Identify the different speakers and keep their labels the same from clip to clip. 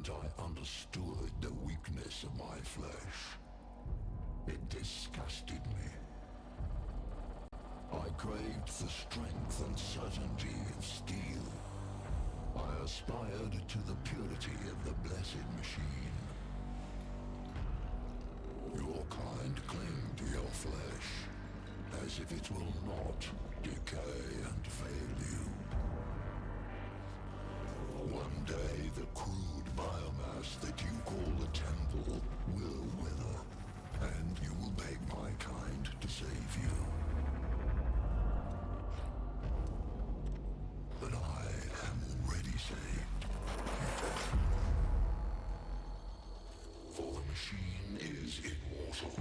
Speaker 1: moment I understood the weakness of my flesh, it disgusted me. I craved the strength and certainty of steel. I aspired to the purity of the blessed machine. Your kind cling to your flesh, as if it will not decay and fail you. One day the crude biomass that you call the temple will wither, and you will beg my kind to save you. But I am already saved. For the machine is immortal.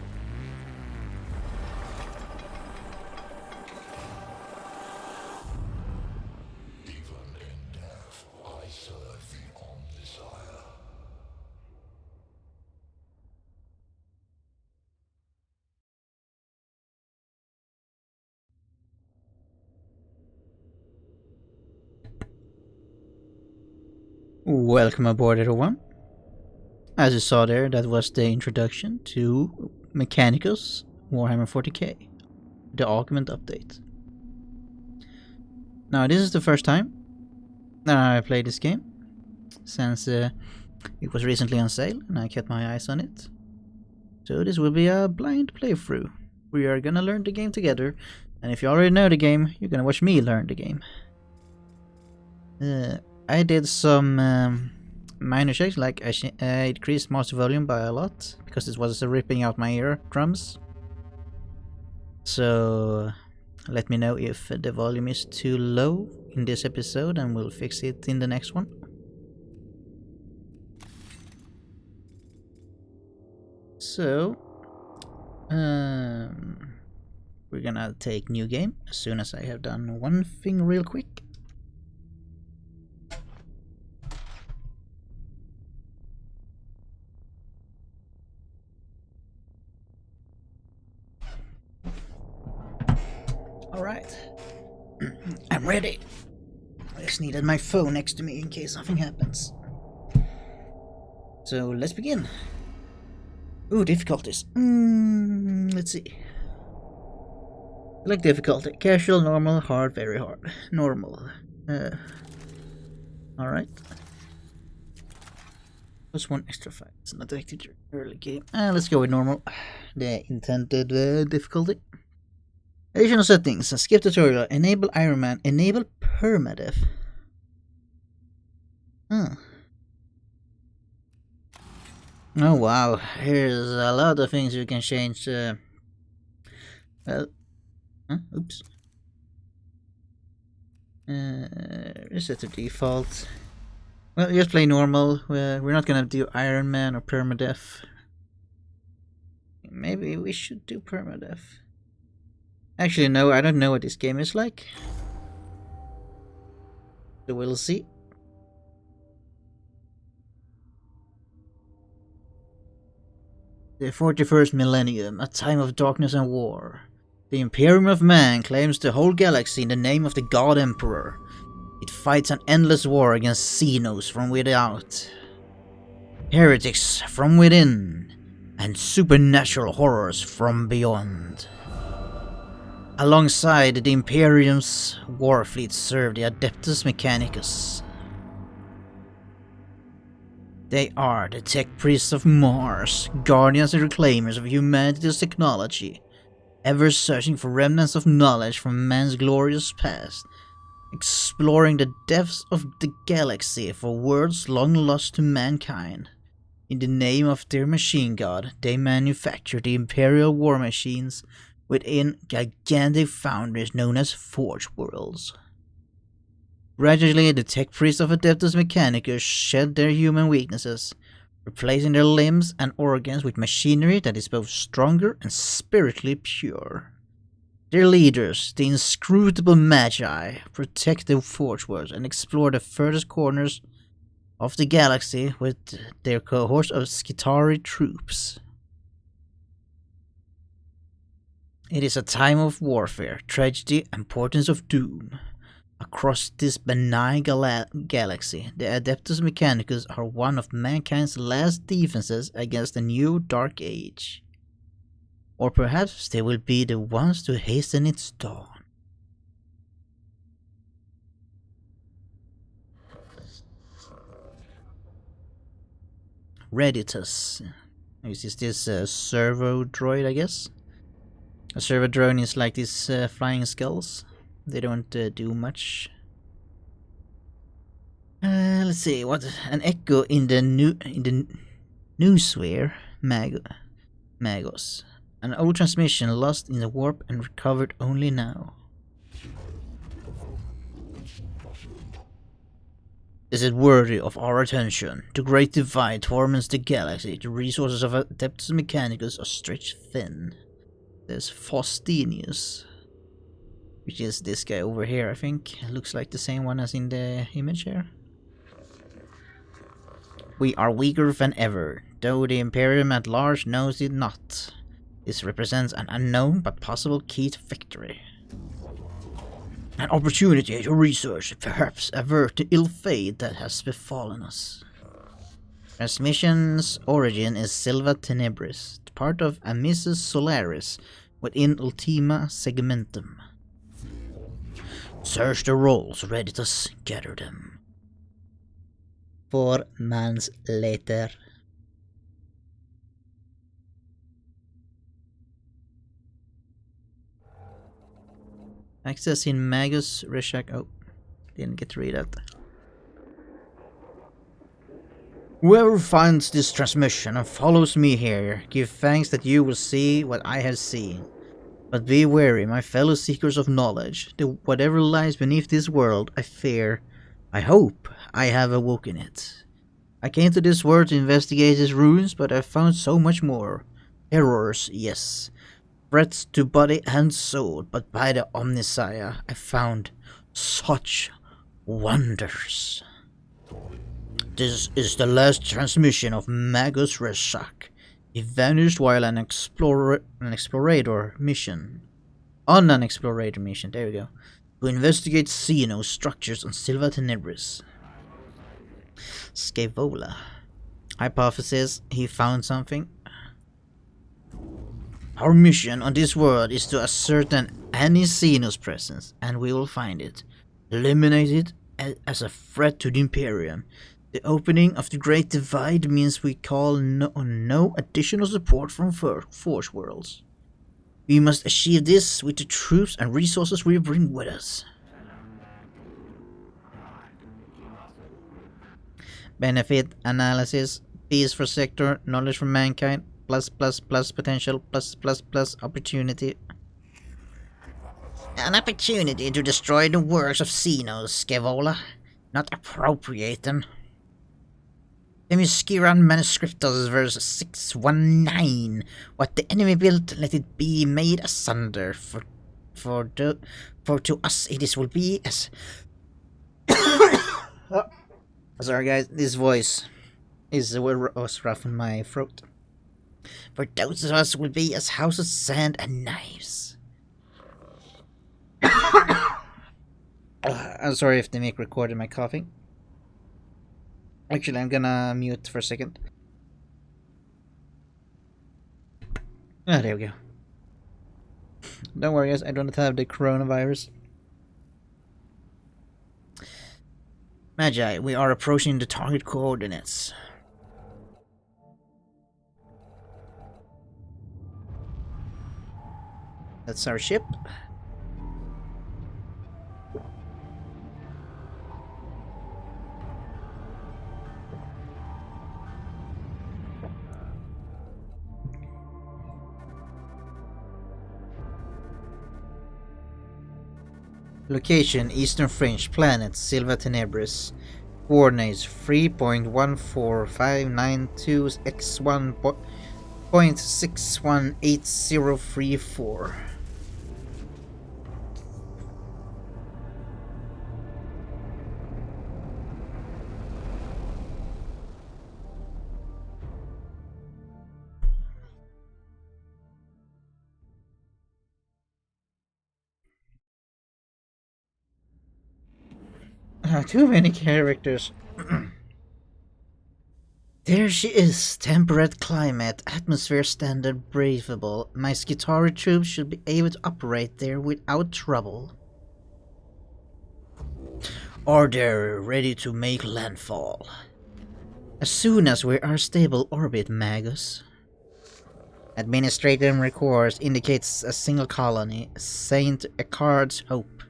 Speaker 1: Even in death, I serve the Omnisire.
Speaker 2: Welcome aboard, everyone. As you saw there, that was the introduction to Mechanicus Warhammer 40k, the augment update. Now, this is the first time that I played this game, since it was recently on sale and I kept my eyes on it. So this will be a blind playthrough. We are gonna learn the game together, and if you already know the game, you're gonna watch me learn the game. I did some minor checks, like I increased master volume by a lot because it was ripping out my eardrums. So let me know if the volume is too low in this episode and we'll fix it in the next one. So we're gonna take new game as soon as I have done one thing real quick. Alright, I'm ready. I just needed my phone next to me in case something happens. So let's begin. Ooh, difficulties. Let's see. Select difficulty. Casual, normal, hard, very hard. Normal. Alright. Plus one extra fight. It's not active early game. Let's go with normal. The intended difficulty. Additional settings. Skip tutorial. Enable Iron Man. Enable permadeath. Oh wow. Here's a lot of things you can change. Oops. Reset to default. Well, just play normal. We're not gonna do Iron Man or permadeath. Maybe we should do permadeath. Actually, no, I don't know what this game is like. So we'll see. The 41st millennium, a time of darkness and war. The Imperium of Man claims the whole galaxy in the name of the God Emperor. It fights an endless war against Xenos from without, heretics from within, and supernatural horrors from beyond. Alongside the Imperium's war fleet serve the Adeptus Mechanicus. They are the Techpriests of Mars, guardians and reclaimers of humanity's technology, ever searching for remnants of knowledge from man's glorious past, exploring the depths of the galaxy for worlds long lost to mankind. In the name of their machine god, they manufacture the Imperial war machines within gigantic foundries known as Forge Worlds. Gradually, the Techpriests of Adeptus Mechanicus shed their human weaknesses, replacing their limbs and organs with machinery that is both stronger and spiritually pure. Their leaders, the inscrutable Magi, protect the Forge Worlds and explore the furthest corners of the galaxy with their cohorts of Skitarii troops. It is a time of warfare, tragedy, and portents of doom. Across this benign galaxy, the Adeptus Mechanicus are one of mankind's last defenses against a new dark age. Or perhaps they will be the ones to hasten its dawn. Reditus. Is this a servo droid, I guess? A servo drone is like these flying skulls. They don't do much. Let's see, what an echo in the noosphere, Magos. An old transmission lost in the warp and recovered only now. Is it worthy of our attention? The great divide torments the galaxy. The resources of Adeptus Mechanicus are stretched thin. There's Faustinius, which is this guy over here, I think. Looks like the same one as in the image here. We are weaker than ever, though the Imperium at large knows it not. This represents an unknown but possible key to victory. An opportunity to research, perhaps avert the ill fate that has befallen us. Transmission's origin is Silva Tenebris, part of Amisus Solaris within Ultima Segmentum. Search the rolls, Reditus, gather them. 4 months later. Access in Magus Reshak. Oh, didn't get to read that. Whoever finds this transmission and follows me here, give thanks that you will see what I have seen. But be wary, my fellow seekers of knowledge. Whatever lies beneath this world, I fear, I hope, I have awoken it. I came to this world to investigate its ruins, but I found so much more. Errors, yes. Threats to body and soul, but by the Omnissiah I found such wonders. This is the last transmission of Magus Reshak. He vanished while on an explorator mission, there we go, to investigate Xeno structures on Silva Tenebris. Scaevola. Hypothesis, he found something. Our mission on this world is to ascertain any Xeno's presence, and we will find it. Eliminate it as a threat to the Imperium. The opening of the Great Divide means we call no additional support from Force Worlds. We must achieve this with the troops and resources we bring with us. Benefit analysis, peace for sector, knowledge for mankind, plus potential, plus opportunity. An opportunity to destroy the works of Xenos, Scaevola, not appropriate them. Themysciran Manuscriptus verse 619. What the enemy built, let it be made asunder. For to us it will be as sorry guys, this voice is was rough in my throat. For those of us will be as houses, sand, and knives. I'm sorry if they make recording my coughing. Actually, I'm gonna mute for a second. Ah, there we go. Don't worry guys, I don't have the coronavirus. Magi, we are approaching the target coordinates. That's our ship. Location, Eastern Fringe, planet, Silva Tenebris. Coordinates 3.14592 x 1.618034. Too many characters. There she is. Temperate climate, atmosphere standard breathable. My Skitarii troops should be able to operate there without trouble. Order ready to make landfall. As soon as we are stable orbit, Magus. Administrative records indicates a single colony, Saint Eckhard's Hope.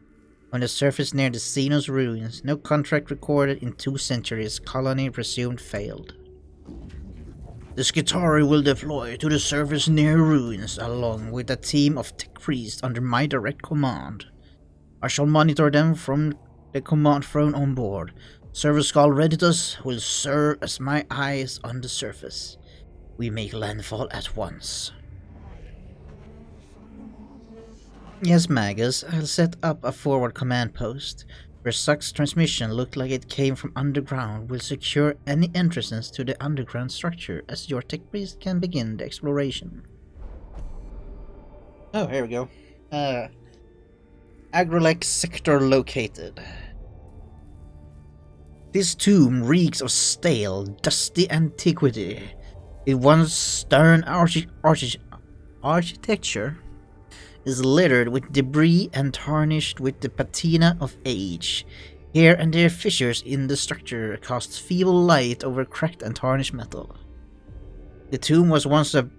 Speaker 2: On the surface near the Xenos ruins, no contract recorded in 2 centuries, colony presumed failed. The Skitarii will deploy to the surface near ruins along with a team of Techpriests under my direct command. I shall monitor them from the command throne on board. Server Skull Reditus will serve as my eyes on the surface. We make landfall at once. Yes, Magus, I'll set up a forward command post. Where Suck's transmission looked like it came from underground, will secure any entrances to the underground structure as your tech priest can begin the exploration. Oh, here we go. Agrolek sector located. This tomb reeks of stale, dusty antiquity. It once stern architecture is littered with debris and tarnished with the patina of age. Here and there fissures in the structure cast feeble light over cracked and tarnished metal. The tomb was once a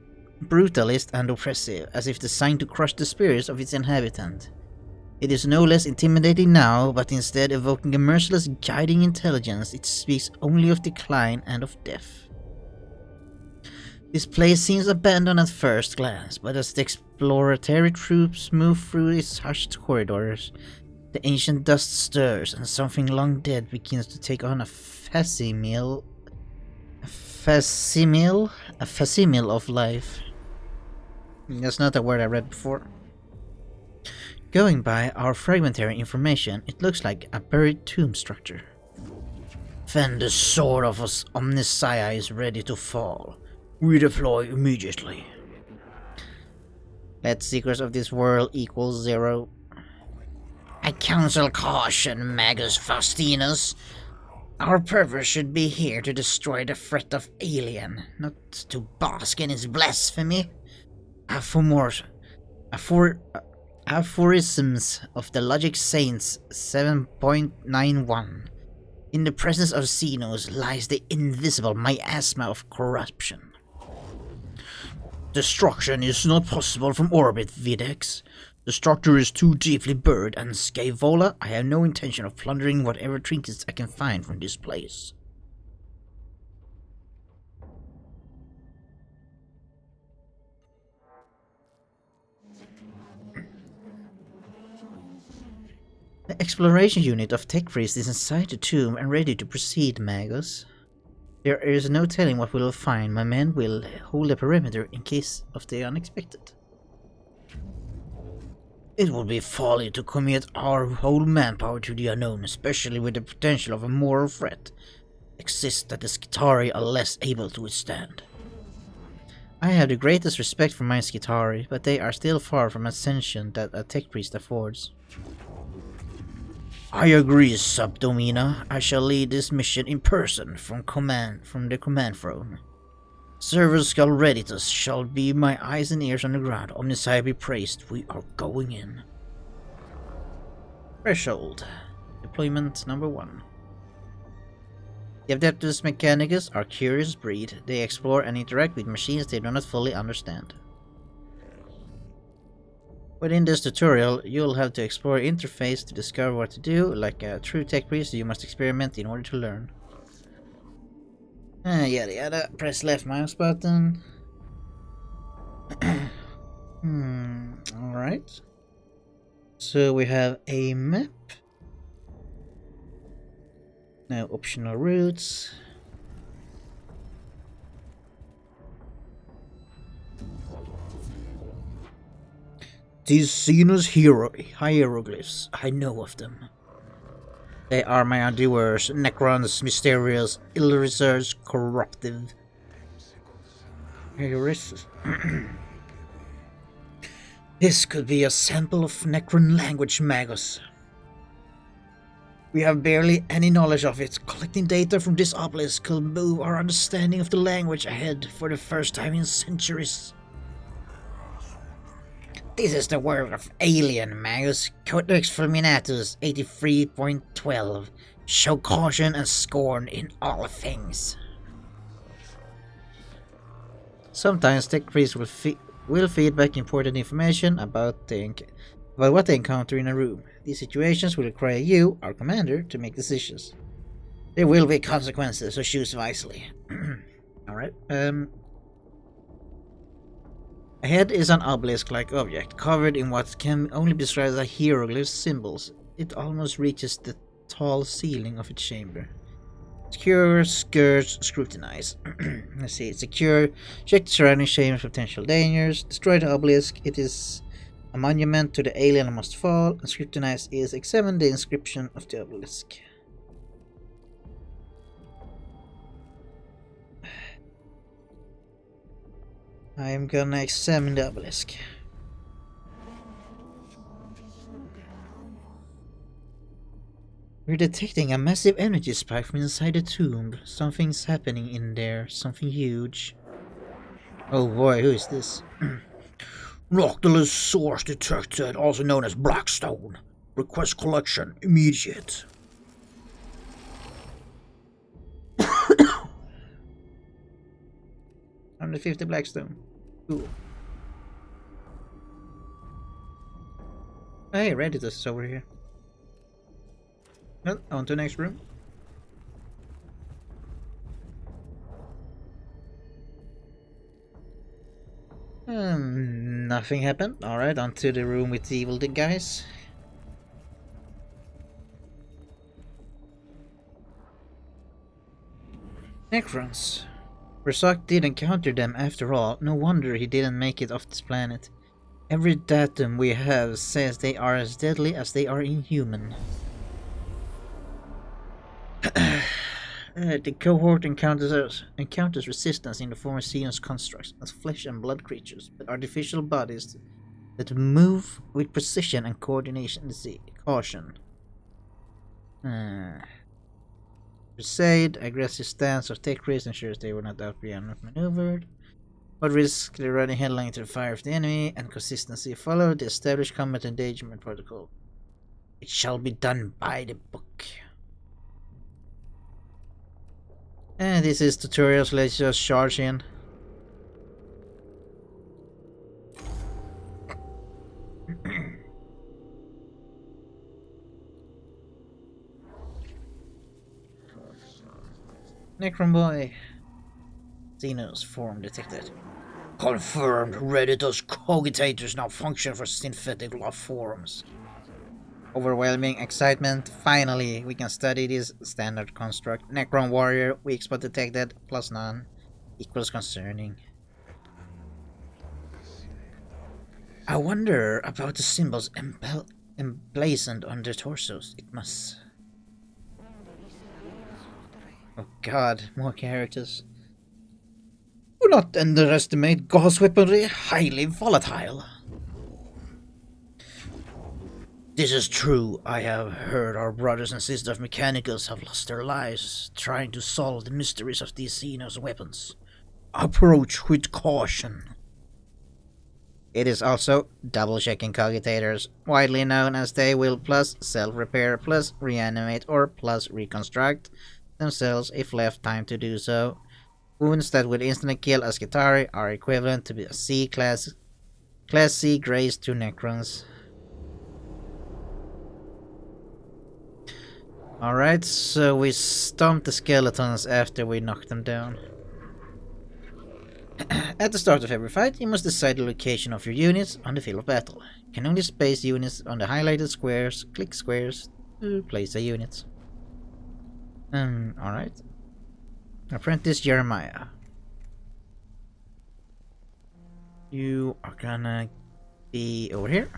Speaker 2: brutalist and oppressive, as if designed to crush the spirits of its inhabitant. It is no less intimidating now, but instead evoking a merciless guiding intelligence, it speaks only of decline and of death. This place seems abandoned at first glance, but as the exploratory troops move through its hushed corridors, the ancient dust stirs and something long dead begins to take on a facsimile of life. That's not a word I read before. Going by our fragmentary information, it looks like a buried tomb structure. Then the sword of us Omnissiah is ready to fall. Redeploy immediately. Let secrets of this world equals 0. I counsel caution, Magus Faustinus. Our purpose should be here to destroy the threat of alien, not to bask in its blasphemy. Aphorisms of the Logic Saints 7.91. In the presence of Xenos lies the invisible miasma of corruption. Destruction is not possible from orbit, Videx. The structure is too deeply buried, and Skyvola, I have no intention of plundering whatever trinkets I can find from this place. The exploration unit of Techpriests is inside the tomb and ready to proceed, Magus. There is no telling what we will find. My men will hold the perimeter in case of the unexpected. It would be folly to commit our whole manpower to the unknown, especially with the potential of a moral threat exists that the Skitarii are less able to withstand. I have the greatest respect for my Skitarii, but they are still far from ascension that a tech priest affords. I agree, Subdomina. I shall lead this mission in person from the command throne. Server Skull Reditus shall be my eyes and ears on the ground. Omnissiah be praised. We are going in. Threshold. Deployment number 1. The Adeptus Mechanicus are a curious breed. They explore and interact with machines they do not fully understand. Within this tutorial, you'll have to explore interface to discover what to do. Like a true tech priest, you must experiment in order to learn. Yada yada. Press left mouse button. Alright. So we have a map. Now optional routes. These Xenos hieroglyphs, I know of them. They are my adorers, Necron's mysterious, ill-researched, corruptive. This could be a sample of Necron language, Magus. We have barely any knowledge of it. Collecting data from this obelisk could move our understanding of the language ahead for the first time in centuries. This is the work of alien Magus, Codex Fulminatus 83.12. Show caution and scorn in all things. Sometimes Techpriests will feed back important information about what they encounter in a room. These situations will require you, our commander, to make decisions. There will be consequences, so choose wisely. Alright, Ahead is an obelisk-like object, covered in what can only be described as hieroglyph symbols. It almost reaches the tall ceiling of its chamber. Secure, skirts, scrutinize. Let's see, secure, check the surrounding chambers for potential dangers, destroy the obelisk, it is a monument to the alien that must fall, and scrutinize is examine the inscription of the obelisk. I am gonna examine the obelisk. We're detecting a massive energy spike from inside the tomb. Something's happening in there, something huge. Oh boy, who is this?
Speaker 3: Noctilus source detected, also known as Blackstone. Request collection immediate.
Speaker 2: 150 Blackstone. Cool. Hey, Reditus is over here. Well, on to the next room. Nothing happened. Alright, on to the room with the evil guys. Necrons. Berserk did encounter them after all. No wonder he didn't make it off this planet. Every datum we have says they are as deadly as they are inhuman. The cohort encounters resistance in the form of Xenos constructs as flesh and blood creatures, but artificial bodies that move with precision and coordination. Let's see, caution. Crusade, aggressive stance of Techpriests ensures they will not be outmaneuvered, but risk running headlong into the fire of the enemy, and consistency follow the established combat engagement protocol. It shall be done by the book. And this is tutorial, so let's just charge in. Necron boy. Xenos form detected.
Speaker 3: Confirmed, Redditor's cogitators now function for synthetic life forms.
Speaker 2: Overwhelming excitement. Finally, we can study this standard construct. Necron warrior, weak spot detected, plus none. Equals concerning. I wonder about the symbols emblazoned on their torsos. It must... Oh god, more characters.
Speaker 3: Do not underestimate Gauss weaponry, highly volatile. This is true. I have heard our brothers and sisters of Mechanicus have lost their lives trying to solve the mysteries of these Xenos weapons. Approach with caution.
Speaker 2: It is also double-checking cogitators, widely known as they will plus self-repair plus reanimate or plus reconstruct themselves if left time to do so. Wounds that would instantly kill a Skitarii are equivalent to a Class C graze to Necrons. Alright, so we stomped the skeletons after we knocked them down. At the start of every fight, you must decide the location of your units on the field of battle. You can only space units on the highlighted squares. Click squares to place the units. Alright. Apprentice Jeremiah. You are gonna be over here.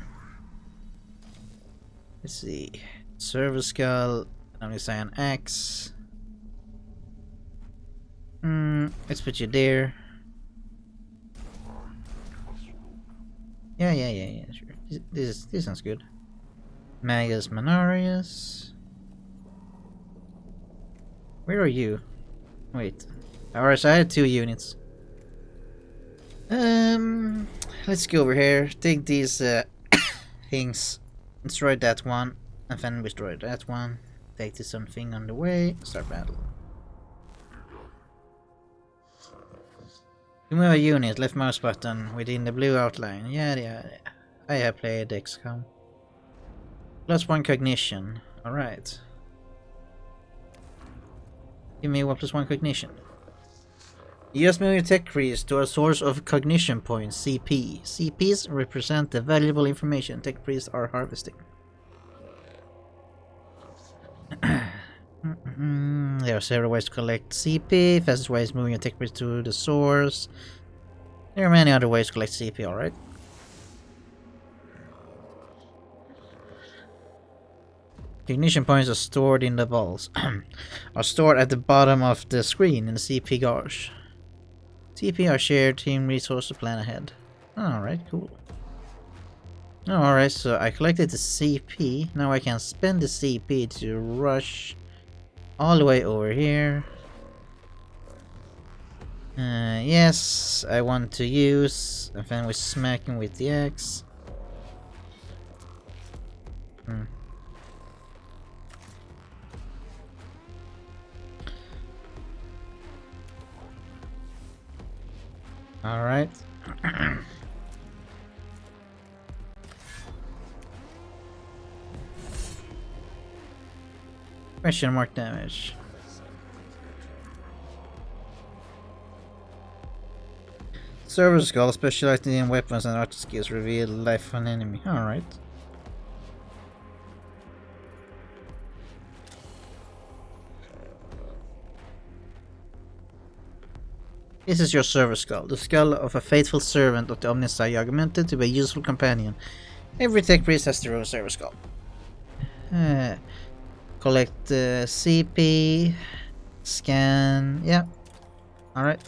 Speaker 2: Let's see. Server Skull. I'm gonna say an X. Let's put you there. Yeah, sure. This sounds good. Magus Manarius. Where are you? Wait. Alright, so I had 2 units. Let's go over here. Take these things. Destroy that one. And then destroy that one. Take this something on the way. Start battle. To move a unit, left mouse button within the blue outline. Yeah. I have played XCOM. +1 cognition. Alright. Give me what +1 cognition. You just move your tech priest to a source of cognition points, CP. CPs represent the valuable information tech priests are harvesting. There are several ways to collect CP. Fastest way is moving your tech priest to the source. There are many other ways to collect CP, alright? Ignition points are stored in the balls. Are stored at the bottom of the screen in the CP gauge. CP are shared team resource to plan ahead. Alright, cool. Alright, so I collected the CP. Now I can spend the CP to rush all the way over here. Yes, I want to use, and then we smack him with the axe. Alright. Question mark damage. Server skull specialized in weapons and art skills reveal life of an enemy. Alright. This is your server skull, the skull of a faithful servant of the Omnisci, augmented to be a useful companion. Every tech priest has their own server skull. Collect CP, scan, yeah, alright.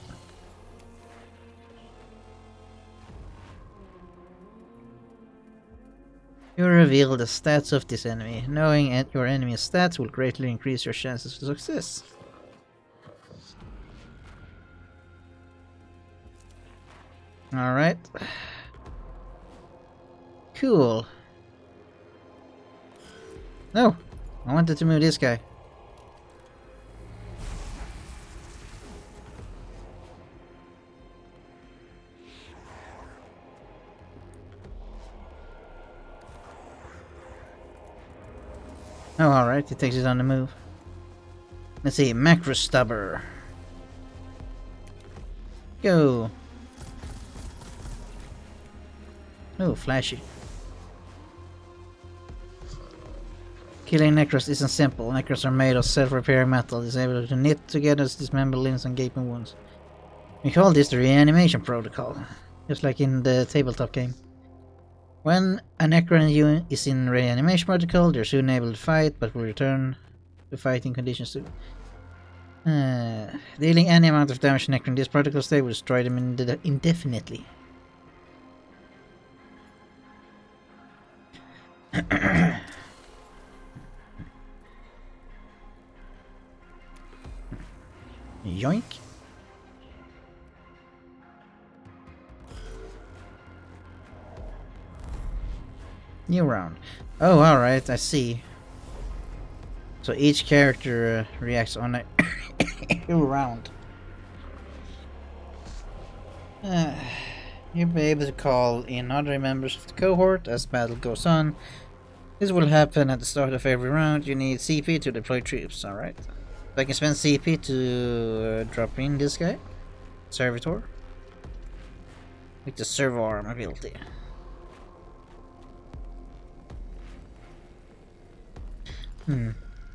Speaker 2: You reveal the stats of this enemy. Knowing your enemy's stats will greatly increase your chances of success. Alright. Cool. No! I wanted to move this guy. Oh, alright, he takes it on the move. Let's see, macro stubber. Go! Oh, flashy. Killing Necros isn't simple. Necros are made of self-repairing metal, is able to knit together dismembered limbs and gaping wounds. We call this the reanimation protocol, just like in the tabletop game. When a Necron unit is in reanimation protocol, they're soon able to fight, but will return to fighting conditions soon. Dealing any amount of damage to Necron in this protocol state will destroy them indefinitely. Yoink. New round. Oh, alright, I see. So each character reacts on a new round. You'll be able to call in other members of the cohort as battle goes on. This will happen at the start of every round. You need CP to deploy troops, alright. So I can spend CP to drop in this guy. Servitor. With the servo arm ability.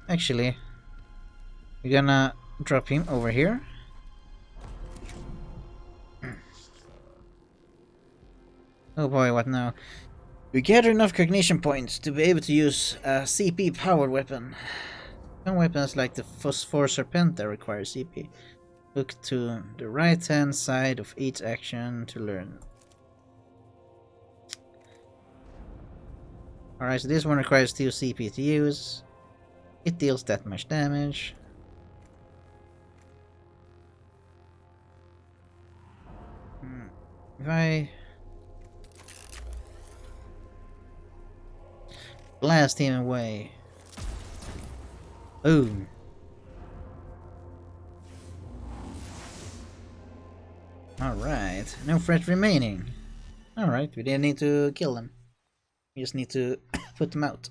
Speaker 2: Actually, we're gonna drop him over here. Oh boy, what now? We gather enough cognition points to be able to use a CP powered weapon. Some weapons like the Phosphor Serpenta require CP. Look to the right hand side of each action to learn. Alright, so this one requires 2 CP to use. It deals that much damage. If I blast him away. Boom. Alright, no threat remaining. Alright, we didn't need to kill them. We just need to put them out.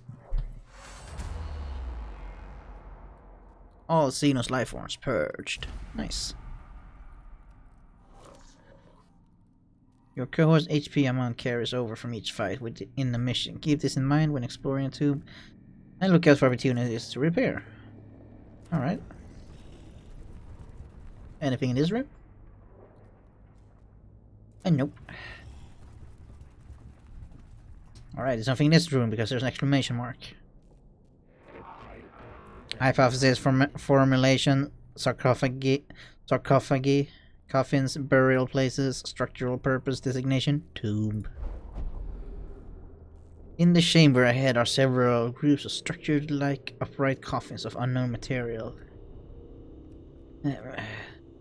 Speaker 2: All Xenos life forms purged. Nice. Your cohort's HP amount carries over from each fight within the mission. Keep this in mind when exploring a tube and look out for opportunities to repair. Alright. Anything in this room? Nope. Alright, there's something in this room because there's an exclamation mark. Hypothesis formulation, sarcophagi, coffins, burial places, structural purpose designation, tomb. In the chamber ahead are several groups of structured like upright coffins of unknown material.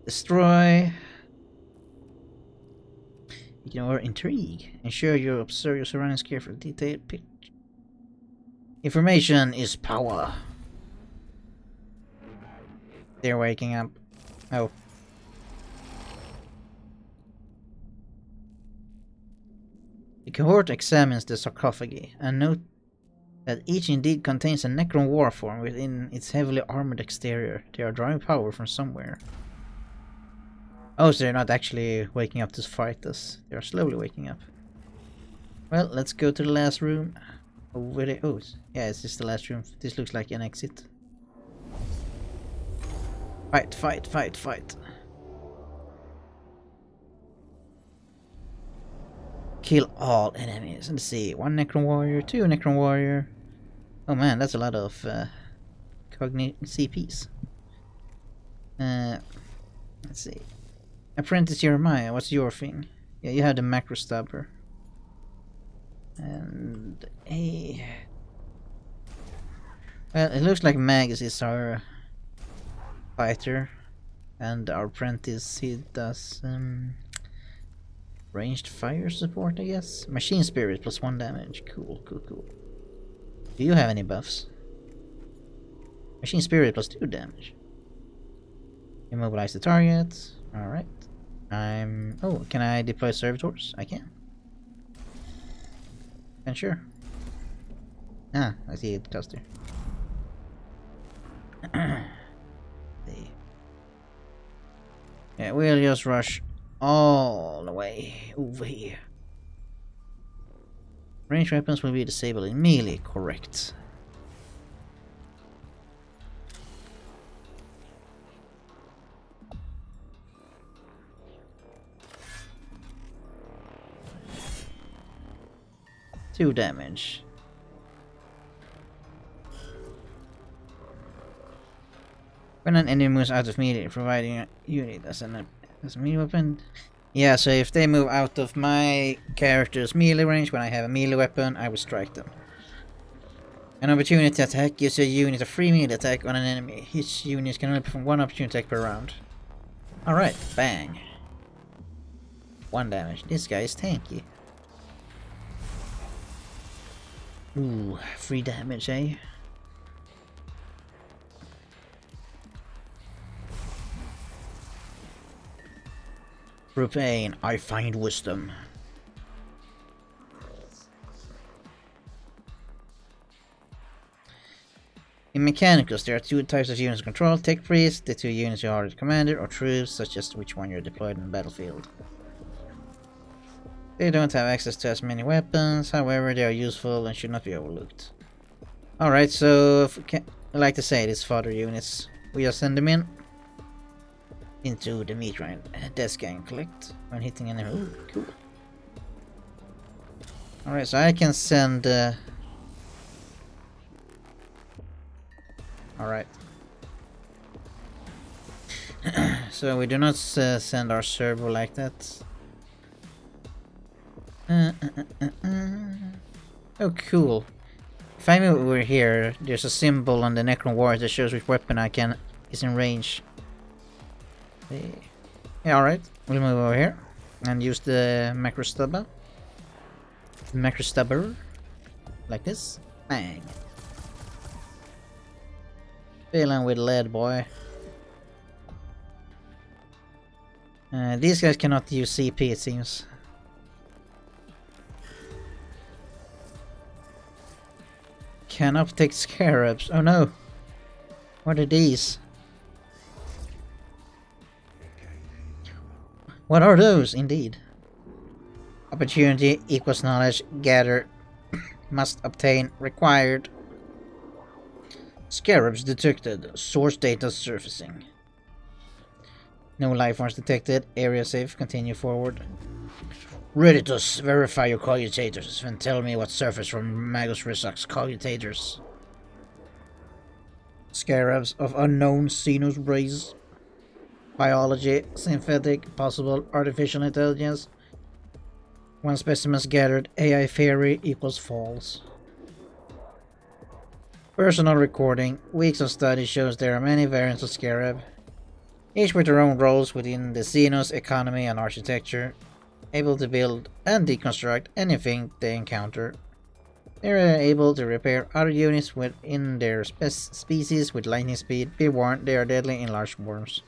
Speaker 2: Destroy. Ignore intrigue. Ensure you observe your surroundings carefully. Detailed picture. Information is power. They're waking up. Oh. The cohort examines the sarcophagi and note that each indeed contains a Necron war form within its heavily armored exterior. They are drawing power from somewhere. Oh, so they're not actually waking up to fight us. They are slowly waking up. Well, let's go to the last room. Over there. Oh, yeah, it's just the last room. This looks like an exit. Fight, fight, fight, fight. Kill all enemies. Let's see. 1 Necron Warrior, 2 Necron Warrior. Oh man, that's a lot of CPs. Let's see. Apprentice Jeremiah, what's your thing? Yeah, you have the macro stubber. And a... Well, it looks like Magus is our fighter. And our apprentice, he does ranged fire support, I guess. Machine spirit plus 1 damage. Cool, cool, cool. Do you have any buffs? Machine spirit plus 2 damage. Immobilize the target. Alright. Oh, can I deploy servitors? I can. And sure. Ah, I see it cluster. Yeah, we'll just rush all the way over here. Range weapons will be disabled in melee, correct. Two damage. When an enemy moves out of melee, providing a unit as a melee weapon. Yeah, so if they move out of my character's melee range when I have a melee weapon, I will strike them. An opportunity attack gives a unit a free melee attack on an enemy. Each unit can only perform 1 opportunity attack per round. Alright, bang. 1 damage. This guy is tanky. Ooh, 3 damage, eh? Through pain, I find wisdom. In Mechanicus, there are 2 types of units controlled: Techpriests, the 2 units you are the commander, or troops, such as which one you're deployed in the battlefield. They don't have access to as many weapons, however they are useful and should not be overlooked. Alright, so if I like to say these fodder units, we just send them into the meat grind desk and collect when hitting an enemy. Ooh, cool. Alright, so I can send alright. So we do not send our servo like that. Oh, cool. If I move over here, there's a symbol on the Necron Warrior that shows which weapon is in range. Yeah, alright. We'll move over here. And use the macro stubber. Macro stubber. Like this. Bang. Filling with lead, boy. These guys cannot use CP, it seems. Cannot take scarabs. Oh no. What are these? What are those, indeed? Opportunity equals knowledge gathered. Must obtain required. Scarabs detected. Source data surfacing. No life forms detected. Area safe. Continue forward. Reditus, verify your cogitators and tell me what surface from Magus Resux cogitators. Scarabs of unknown Xenos race. Biology, synthetic, possible artificial intelligence. One specimen gathered. AI theory equals false. Personal recording. Weeks of study shows there are many variants of Scarab, each with their own roles within the Xenos economy and architecture, able to build and deconstruct anything they encounter. They are able to repair other units within their species with lightning speed. Be warned, they are deadly in large swarms.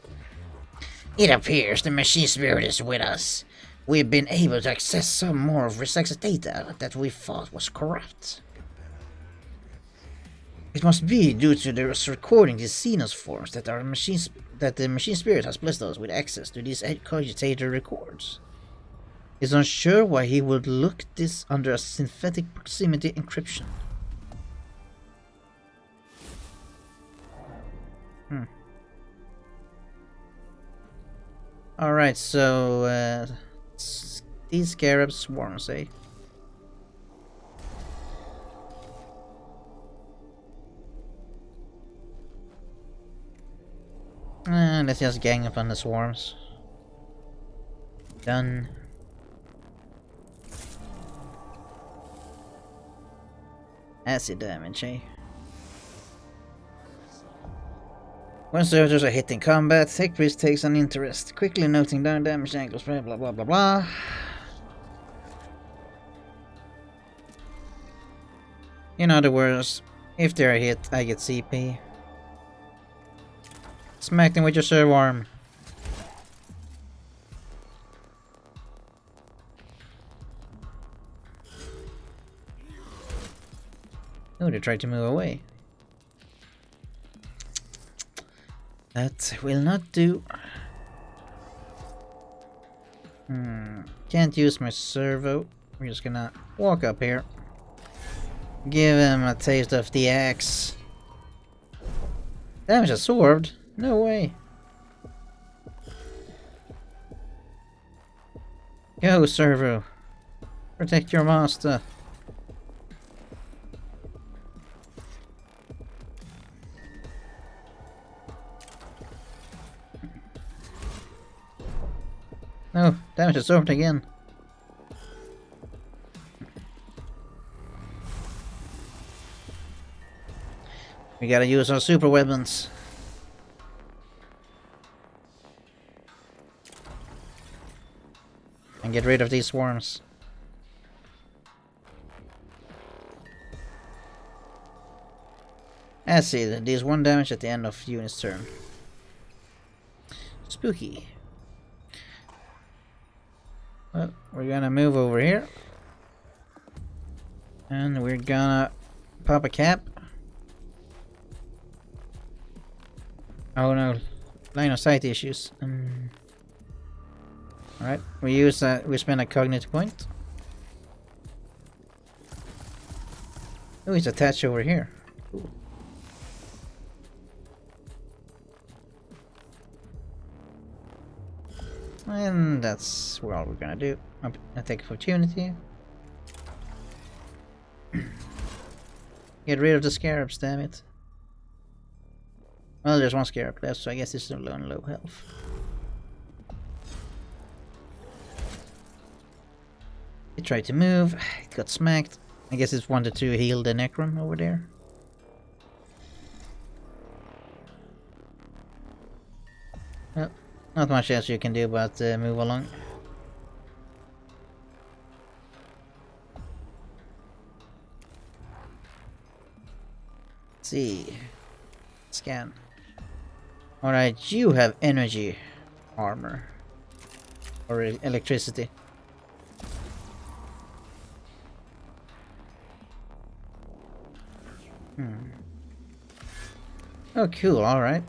Speaker 2: It appears the machine spirit is with us. We've been able to access some more of Resux's data that we thought was corrupt. It must be due to the recording these Xenos forms that the machine spirit has blessed us with access to these cogitator records. Is unsure why he would look this under a synthetic proximity encryption. Alright, so these scarab swarms, eh? Let's just gang up on the swarms. Done. Acid damage, eh? When soldiers are hit in combat, Techpriests takes an interest, quickly noting down damage angles, blah blah blah blah blah. In other words, if they are hit, I get CP. Smack them with your servo arm. Oh, they tried to move away. That will not do. Can't use my servo. We're just gonna walk up here. Give him a taste of the axe. Damage absorbed? No way. Go, servo. Protect your master. No, damage absorbed again. We gotta use our super weapons. And get rid of these swarms. Acid, deals 1 damage at the end of unit's turn. Spooky. Well, we're gonna move over here. And we're gonna pop a cap. Oh no, line of sight issues. Alright, we spend a cognitive point. Oh, it's attached over here. Cool. And that's all we're gonna do. I take opportunity. Get rid of the scarabs, damn it. Well, there's one scarab left, so I guess it's still on low health. It tried to move, it got smacked. I guess it wanted to heal the Necron over there. Well, not much else you can do but move along. see. Scan. Alright, you have energy armor. Or electricity. Oh, cool, alright.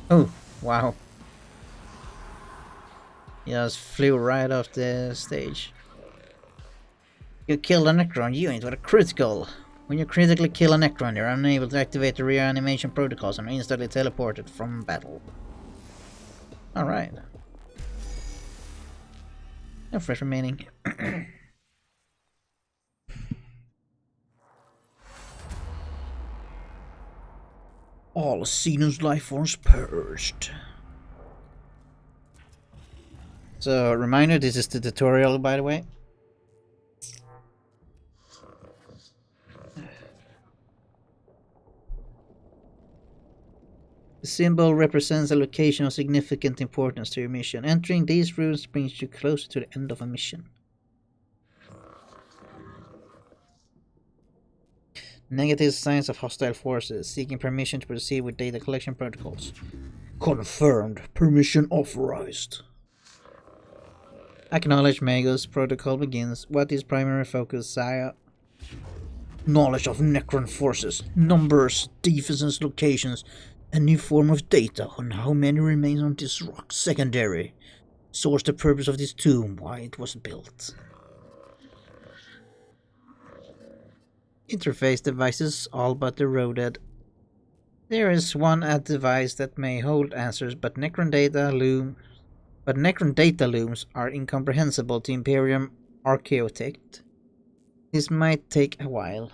Speaker 2: Oh, wow. He just flew right off the stage. You killed a Necron unit with a critical. When you critically kill a Necron, you're unable to activate the reanimation protocols and are instantly teleported from battle. Alright. No fresh remaining. All Xenon's life forms purged. So, reminder, this is the tutorial, by the way. The symbol represents a location of significant importance to your mission. Entering these rooms brings you closer to the end of a mission. Negative signs of hostile forces. Seeking permission to proceed with data collection protocols. Confirmed. Permission authorized. Acknowledge Magos. Protocol begins. What is primary focus, Saya? Knowledge of Necron forces, numbers, defenses, locations, a new form of data on how many remain on this rock. Secondary. Source the purpose of this tomb, why it was built. Interface devices, all but eroded. There is one device that may hold answers, but Necron data looms are incomprehensible to Imperium Archaeotech. This might take a while.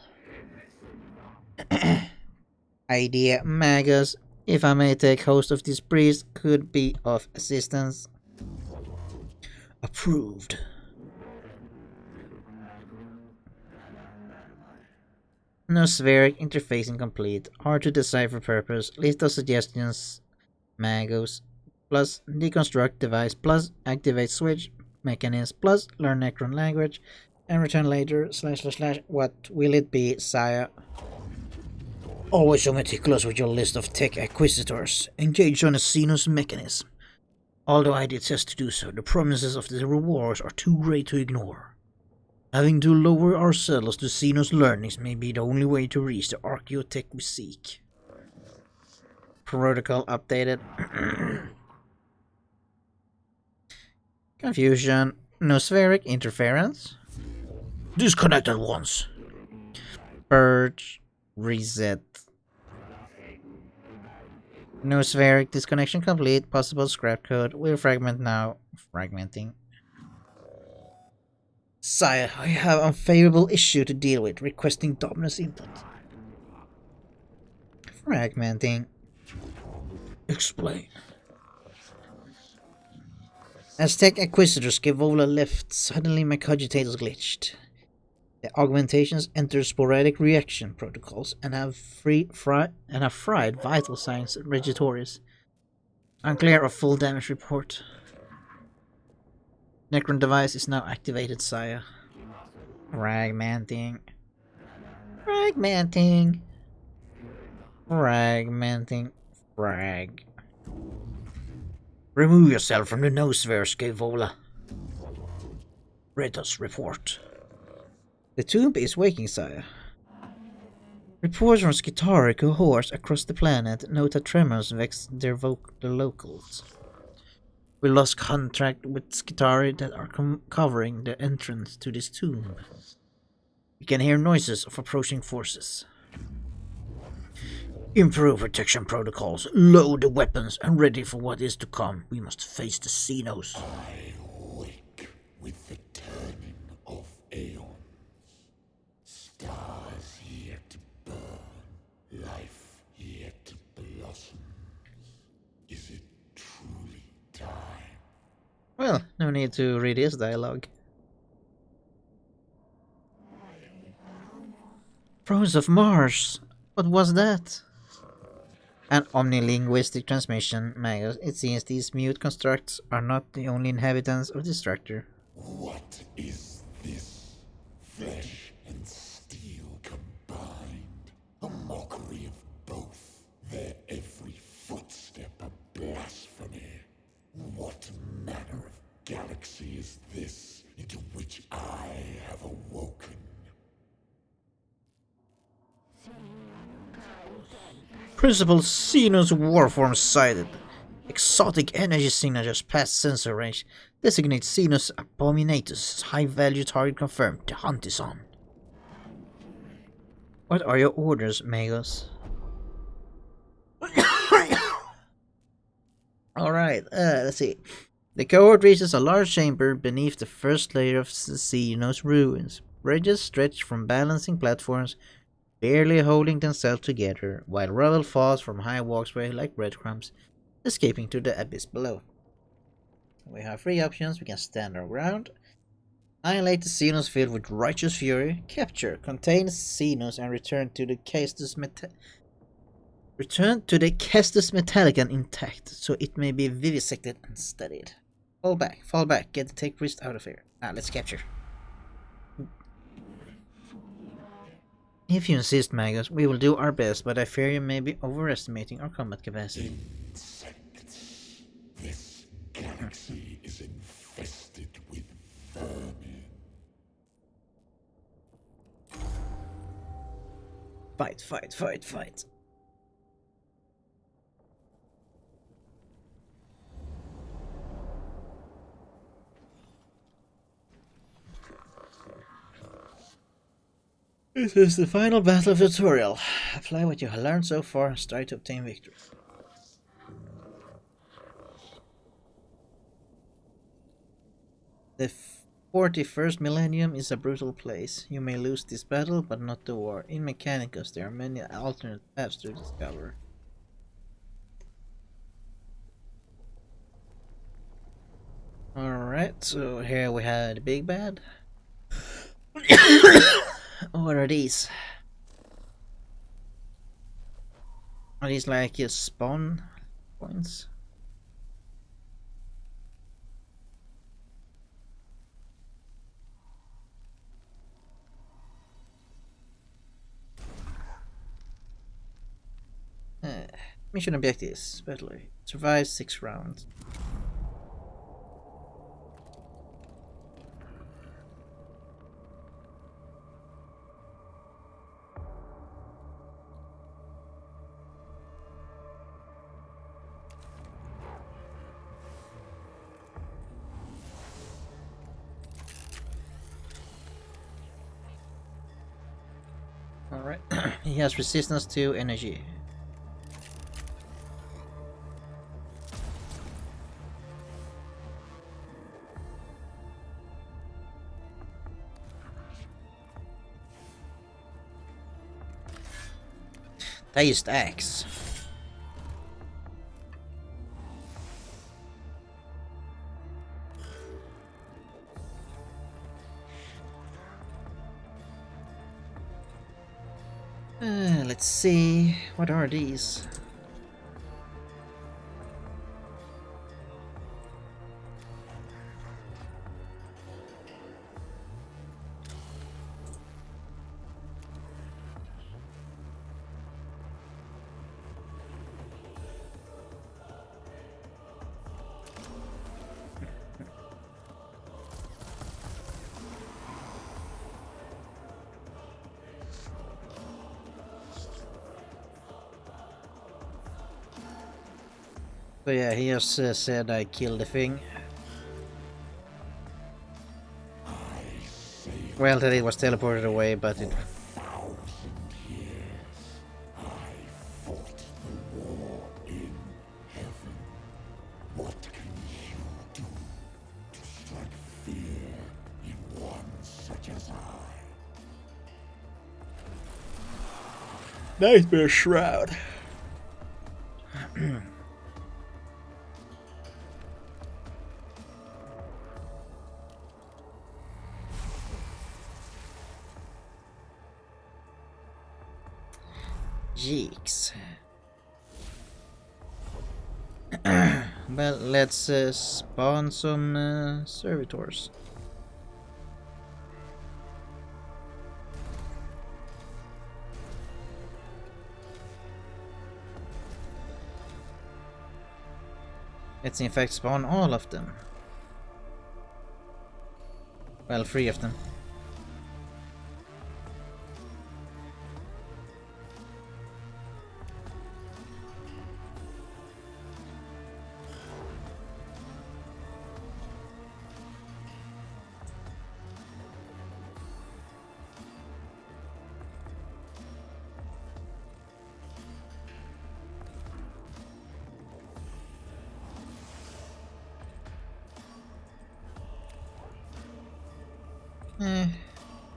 Speaker 2: Idea Magus, if I may take host of this priest, could be of assistance. Approved. No spheric interface incomplete. Hard to decipher purpose. List of suggestions. Magos. Plus deconstruct device. Plus activate switch mechanism. Plus learn Necron language. And return later. // What will it be, Saya? Always so meticulous with your list of tech acquisitors. Engage on a Xenos mechanism. Although I detest to do so, the promises of the rewards are too great to ignore. Having to lower ourselves to Xenos learnings may be the only way to reach the Archaeotech we seek. Protocol updated. Confusion. No spheric interference. Disconnect at once. Purge. Reset. No spheric disconnection complete. Possible scrap code. Will fragment now. Fragmenting. Sire, I have an unfavorable issue to deal with. Requesting dominance input. Fragmenting. Explain. As tech acquisitors Scaevola left, suddenly my cogitators glitched. The augmentations enter sporadic reaction protocols and have fried vital signs and regitories. Unclear of full damage report. Necron device is now activated, Saya. Fragmenting. Fragmenting. Fragmenting. Frag. Remove yourself from the noosphere, Scaevola. Redos report. The tomb is waking, Saya. Reports from Skitari cohorts across the planet note that tremors vex the locals. We lost contact with Skitari that are covering the entrance to this tomb. We can hear noises of approaching forces. Improve protection protocols, load the weapons, and ready for what is to come. We must face the Xenos.
Speaker 1: I wake with the turning of aeons. Stars yet to burn, life yet to blossom. Is it truly time?
Speaker 2: Well, no need to read his dialogue. Pros of Mars. What was that? An omnilinguistic transmission, Magus. It seems these mute constructs are not the only inhabitants of the structure.
Speaker 1: What is this? Flesh and steel combined. A mockery of both. Their every footstep a blasphemy. What manner of galaxy is this into which I have awoken?
Speaker 2: Principal Xenos warform sighted. Exotic energy signatures past sensor range. Designate Xenos Abominatus. High value target confirmed. The hunt is on. What are your orders, Magos? Alright, let's see. The cohort reaches a large chamber beneath the first layer of Xenos ruins. Bridges stretch from balancing platforms, barely holding themselves together, while rubble falls from high walkways like breadcrumbs, escaping to the abyss below. We have three options. We can stand our ground, annihilate the Xenos filled with righteous fury, capture, contain Xenos, and return to the Castus Metallican intact, so it may be vivisected and studied. Fall back, get the Techpriests out of here. Let's capture. If you insist, Magus, we will do our best, but I fear you may be overestimating our combat capacity.
Speaker 1: Insects. This galaxy is infested with vermin.
Speaker 2: Fight. This is the final battle of the tutorial. Apply what you have learned so far and strive to obtain victory. The 41st millennium is a brutal place. You may lose this battle, but not the war. In Mechanicus, there are many alternate paths to discover. Alright, so here we have the big bad. What are these? Are these like your spawn points? Mission objectives: battle. Survive 6 rounds. Alright, he has resistance to energy. Taste axe. Let's see, what are these? So yeah, he just said I killed the thing. Well, that it was teleported away, but it... Nightmare Shroud. Yeeks. Well, let's spawn some servitors. Let's in fact spawn all of them. Well, 3 of them.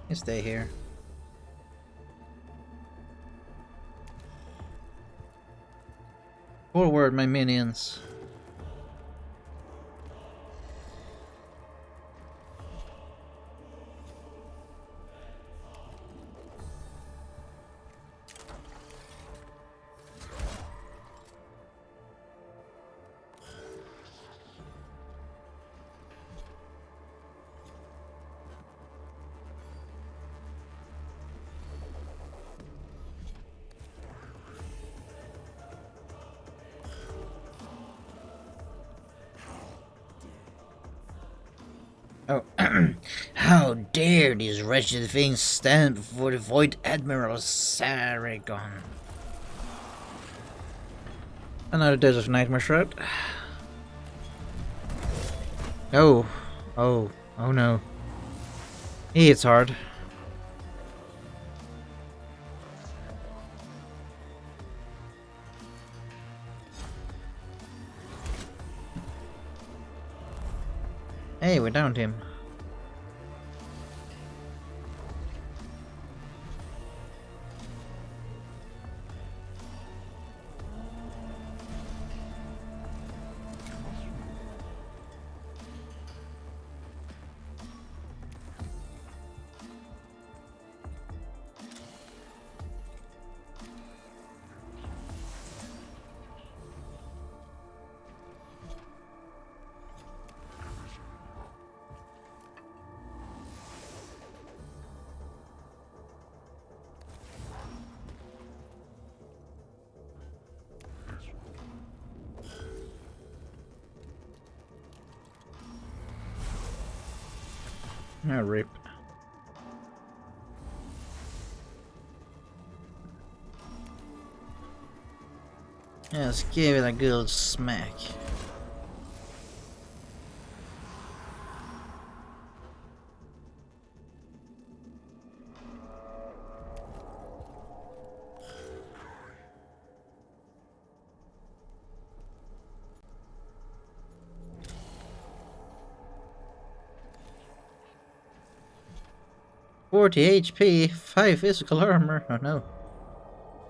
Speaker 2: You stay here. Forward, my minions. Oh, how dare these wretched things stand before the Void Admiral Saragon? Another Desert of Nightmare Shroud. Oh, oh no. He hits hard. Hey, we downed him. Oh, rip. Yes, give it a good smack. HP, 5 physical armor. Oh no.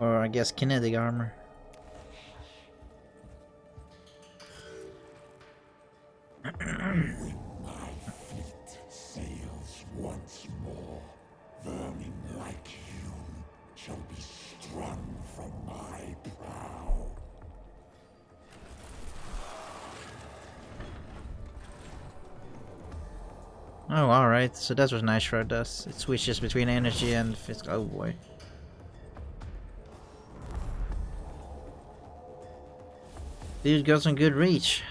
Speaker 2: Or I guess kinetic armor.
Speaker 1: When my fleet sails once more, vermin like you shall be strung from my prow.
Speaker 2: Oh, alright. So that's what Night Shroud does. It switches between energy and physical. Oh boy. Dude got some good reach.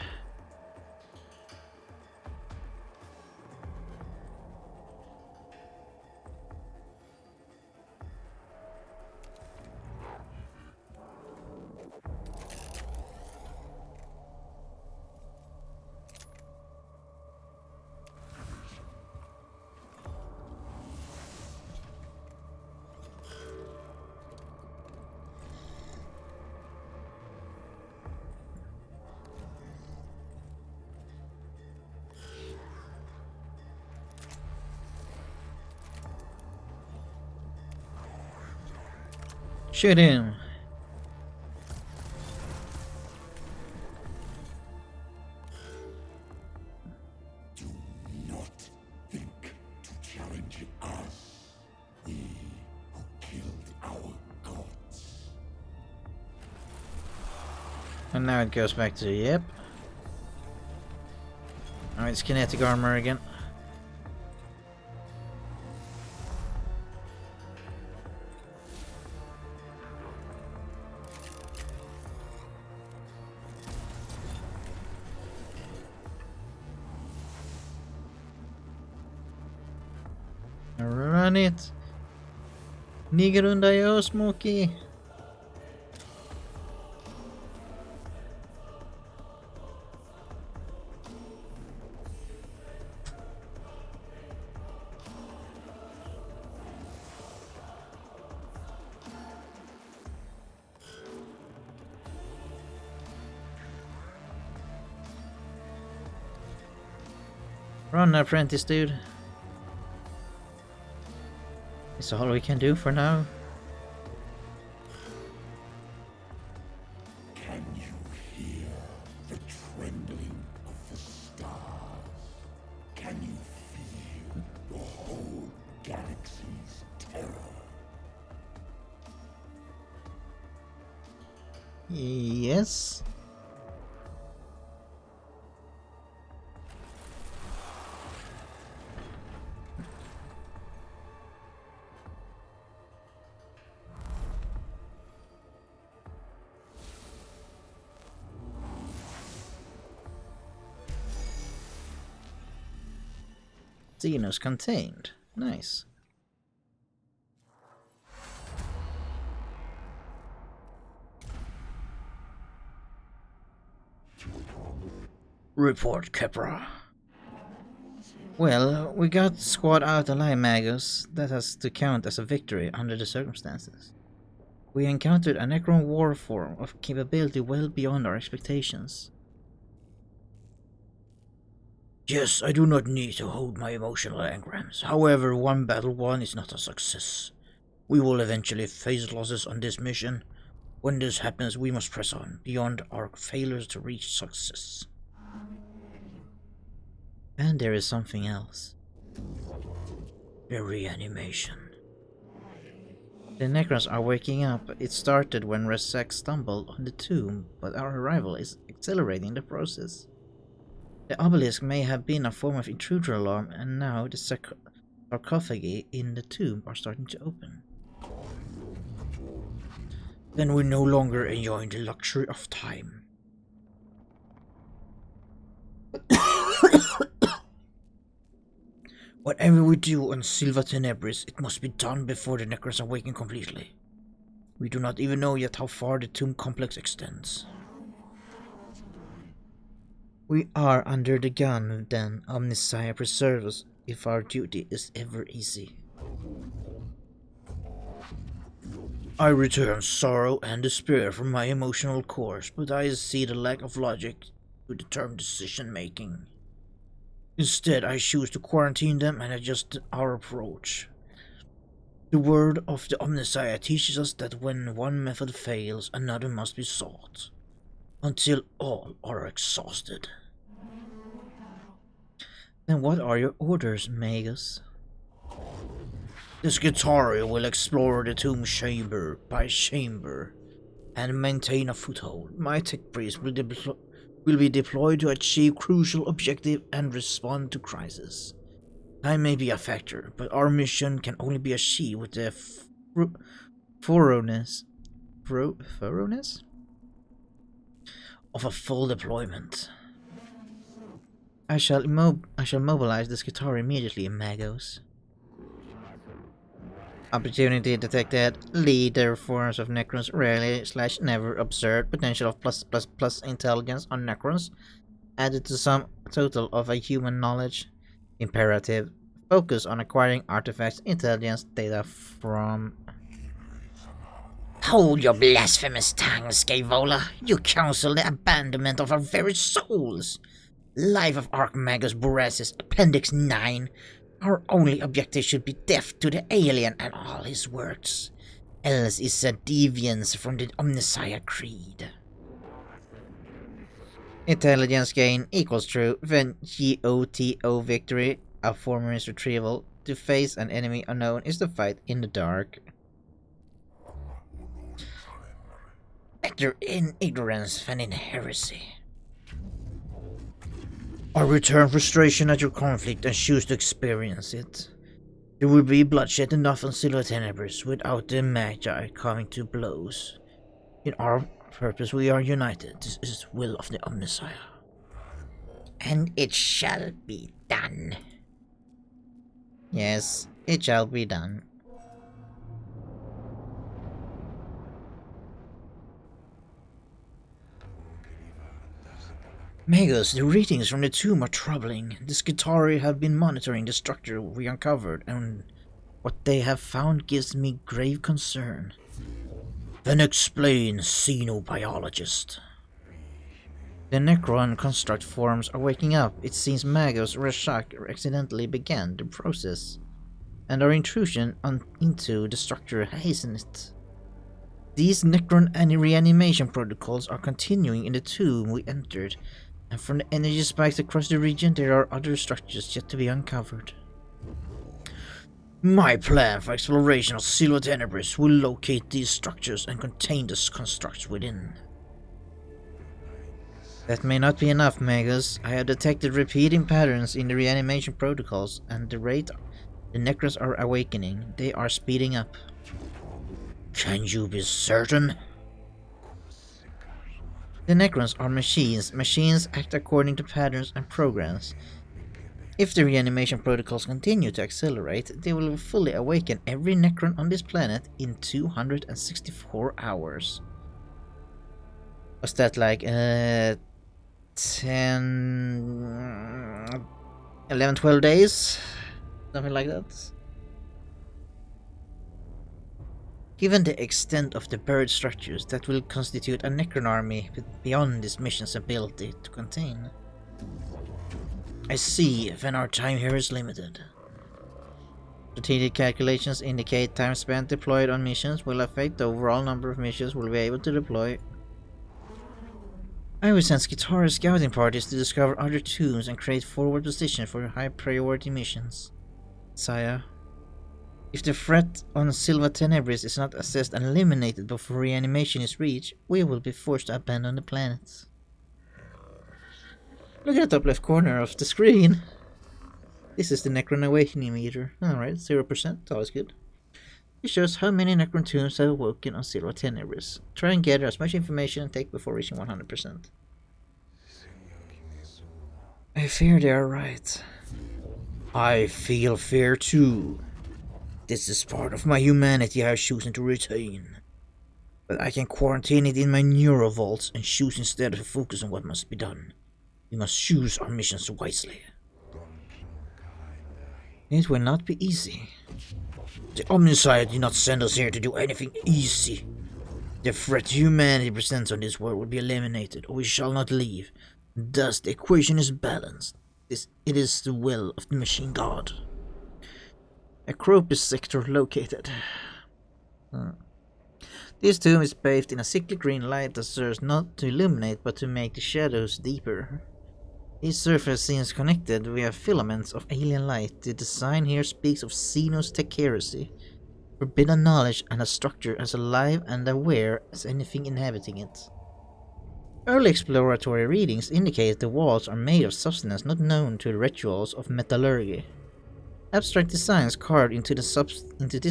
Speaker 2: Shoot him.
Speaker 1: Do not think to challenge us, we who killed our gods.
Speaker 2: And now it goes back to yep. Alright, it's kinetic armor again. Run it! Nigerunda Smoky! Run, apprentice dude. It's all we can do for now.
Speaker 1: Can you hear the trembling of the stars? Can you feel the whole galaxy's terror?
Speaker 2: Yes. Xenos contained. Nice. Report, Kepra. Well, we got squad out alive, Magus. That has to count as a victory under the circumstances. We encountered a Necron war form of capability well beyond our expectations. Yes, I do not need to hold my emotional engrams. However, one battle won is not a success. We will eventually face losses on this mission. When this happens, we must press on, beyond our failures to reach success. And there is something else. The reanimation. The Necrons are waking up. It started when Rezac stumbled on the tomb, but our arrival is accelerating the process. The obelisk may have been a form of intruder alarm, and now the sarcophagi in the tomb are starting to open. Then we're no longer enjoying the luxury of time. Whatever we do on Silva Tenebris, it must be done before the Necrons awaken completely. We do not even know yet how far the tomb complex extends. We are under the gun, then. Omnissiah preserve us if our duty is ever easy. I return sorrow and despair from my emotional course, but I see the lack of logic to determine decision making. Instead, I choose to quarantine them and adjust our approach. The word of the Omnissiah teaches us that when one method fails, another must be sought, until all are exhausted. Then what are your orders, Magus? The Skitarii will explore the tomb chamber by chamber and maintain a foothold. My Techpriests will be deployed to achieve crucial objective and respond to crisis. Time may be a factor, but our mission can only be achieved with the thoroughness of a full deployment. I shall mobilize the Skitarii immediately, Magos. Opportunity detected. Leader forms of Necrons rarely/never observed. Potential of +++ intelligence on Necrons. Added to some total of a human knowledge. Imperative. Focus on acquiring artifacts, intelligence, data from... Hold your blasphemous tongue, Scaevola. You counsel the abandonment of our very souls. Life of Archmagus Boreas, Appendix 9. Our only objective should be death to the alien and all his works. Else is a deviance from the Omnissiah Creed. Intelligence gain equals true when GOTO victory, a former retrieval. To face an enemy unknown is to fight in the dark.
Speaker 3: Better in ignorance than in heresy. I return frustration at your conflict and choose to experience it. There will be bloodshed enough on Silver Tenebris without the Magi coming to blows. In our purpose we are united. This is the will of the Omnissiah. And it shall be done.
Speaker 2: Yes, it shall be done.
Speaker 3: Magus, the readings from the tomb are troubling. The Skitarii have been monitoring the structure we uncovered, and what they have found gives me grave concern. Then explain, xenobiologist.
Speaker 2: The Necron construct forms are waking up. It seems Magus Rashak accidentally began the process, and our intrusion into the structure hastened it. These Necron and reanimation protocols are continuing in the tomb we entered, and from the energy spikes across the region there are other structures yet to be uncovered.
Speaker 3: My plan for exploration of Silver Tenebris will locate these structures and contain the constructs within.
Speaker 2: That may not be enough, Magus. I have detected repeating patterns in the reanimation protocols, and the rate the Necrons are awakening, they are speeding up.
Speaker 3: Can you be certain?
Speaker 2: The Necrons are machines. Machines act according to patterns and programs. If the reanimation protocols continue to accelerate, they will fully awaken every Necron on this planet in 264 hours. Was that like 10... 11, 12 days? Something like that? Given the extent of the buried structures, that will constitute a Necron army beyond this mission's ability to contain.
Speaker 3: I see, then our time here is limited.
Speaker 2: Strategic calculations indicate time spent deployed on missions will affect the overall number of missions we'll be able to deploy. I will send Skitarii scouting parties to discover other tombs and create forward position for high priority missions. Sire, if the threat on Silver Tenebris is not assessed and eliminated before reanimation is reached, we will be forced to abandon the planet. Look at the top left corner of the screen. This is the Necron Awakening meter. Alright, 0%, always good. It shows how many Necron tombs have awoken on Silver Tenebris. Try and gather as much information and take before reaching 100%.
Speaker 3: I fear they are right. I feel fear too. This is part of my humanity I have chosen to retain. But I can quarantine it in my neurovaults and choose instead to focus on what must be done. We must choose our missions wisely.
Speaker 2: It will not be easy.
Speaker 3: The Omnissiah did not send us here to do anything easy. The threat humanity presents on this world will be eliminated, or we shall not leave. Thus the equation is balanced. It is the will of the machine god.
Speaker 2: Acropis sector located. This tomb is bathed in a sickly green light that serves not to illuminate but to make the shadows deeper. Each surface seems connected via filaments of alien light. The design here speaks of Xenos Techpriests, forbidden knowledge, and a structure as alive and aware as anything inhabiting it. Early exploratory readings indicate the walls are made of substance not known to the rituals of metallurgy. Abstract designs carved into this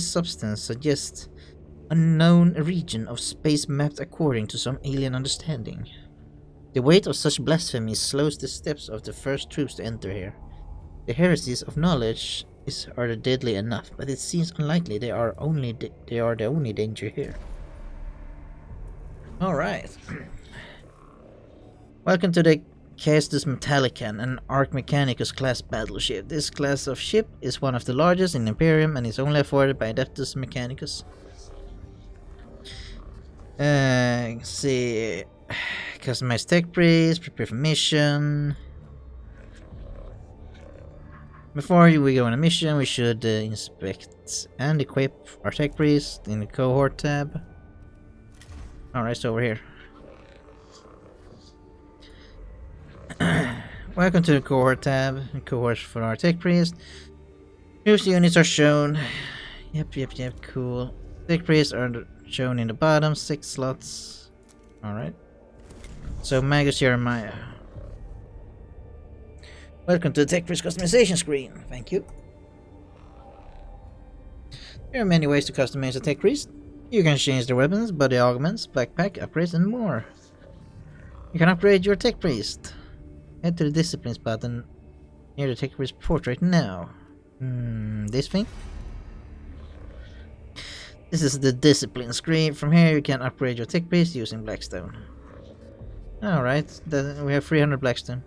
Speaker 2: substance suggest a known region of space mapped according to some alien understanding. The weight of such blasphemy slows the steps of the first troops to enter here. The heresies of knowledge are deadly enough, but it seems unlikely they are the only danger here. Alright. Welcome to the Castus Metallican, an Arch Mechanicus class battleship. This class of ship is one of the largest in Imperium and is only afforded by Adeptus Mechanicus. Let's see. Customize Techpriests, prepare for mission. Before we go on a mission, we should inspect and equip our Techpriest in the cohort tab. Alright, so over here. Welcome to the cohort tab. Cohorts for our Techpriest. Whose units are shown. Yep, cool. Techpriests are shown in the bottom, 6 slots. Alright. So, Magus Jeremiah. Welcome to the Tech Priest customization screen. Thank you. There are many ways to customize a Tech Priest. You can change their weapons, body augments, backpack, upgrades, and more. You can upgrade your Tech Priest. Head to the Disciplines button near the Tech Priest portrait now. This thing? This is the Discipline screen. From here you can upgrade your Tech Priest using Blackstone. Alright, we have 300 Blackstone.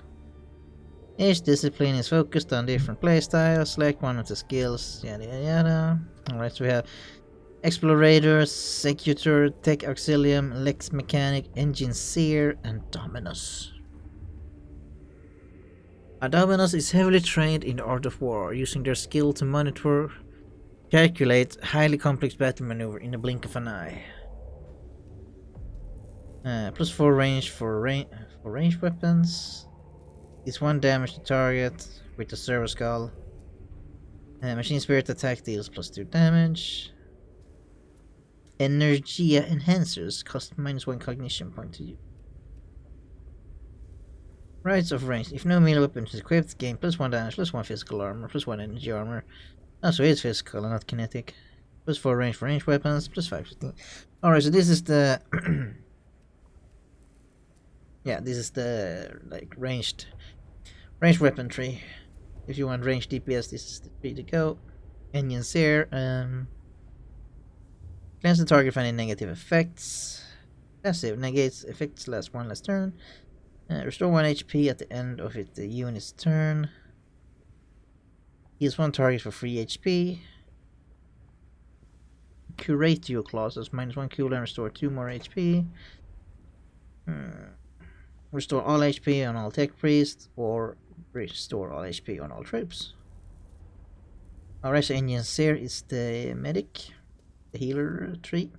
Speaker 2: Each discipline is focused on different playstyles. Select one of the skills, yada yada yada. Alright, so we have Explorator, Secutor, Tech Auxilium, Lex Mechanic, Engine Seer, and Dominus. Dominus is heavily trained in the art of war, using their skill to monitor, calculate highly complex battle maneuver in the blink of an eye. Plus 4 range for ranged weapons. It's 1 damage to target with the Servo Skull. Machine Spirit attack deals plus 2 damage. Energia Enhancers cost -1 cognition point to you. Rights of range. If no melee weapon is equipped, gain +1 damage, +1 physical armor, +1 energy armor. So it's physical and not kinetic. Plus 4 range for ranged weapons, +5. Alright, so this is the yeah, this is the like ranged weapon tree. If you want ranged DPS, this is the tree to go. Engine Seer, cleanse the target for any negative effects. Passive negates effects last 1 last turn. Restore 1 HP at the end of the unit's turn. Heals 1 target for 3 HP. Curatio clauses -1 cooldown, restore 2 more HP. Restore all HP on all Tech Priests, or restore all HP on all troops. Alright, so Engine Seer is the medic, the healer tree.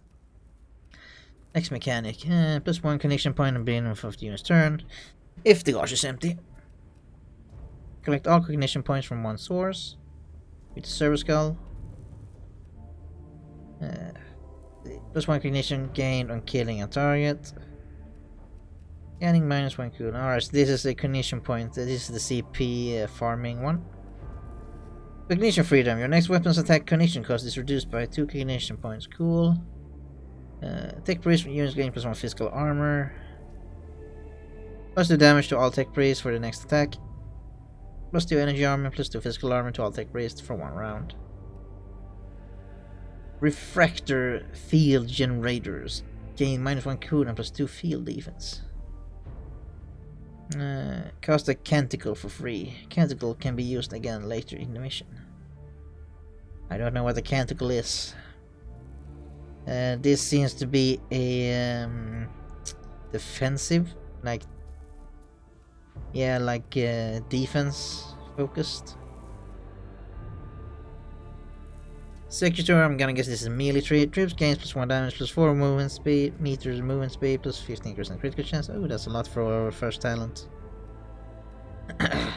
Speaker 2: Next Mechanic, +1 connection point on beginning of the unit's turn, if the gauge is empty. Collect all cognition points from one source with the Servo Skull. +1 cognition gained on killing a target. Gaining -1 cooldown. Alright, so this is the cognition point. This is the CP farming one. Cognition freedom. Your next weapon's attack cognition cost is reduced by 2 cognition points. Cool. Tech Priest units gain +1 physical armor. +2 damage to all Tech Priests for the next attack. +2 energy armor, +2 physical armor to all Tech Priests for 1 round. Refractor field generators. Gain -1 cooldown +2 field defense. Cast a Canticle for free. Canticle can be used again later in the mission. I don't know what the Canticle is. This seems to be a defensive, like defense focused. Secutor, I'm gonna guess this is melee tree. Troops gains +1 damage, +4 movement speed, meters movement speed, +15% critical chance. Oh, that's a lot for our first talent.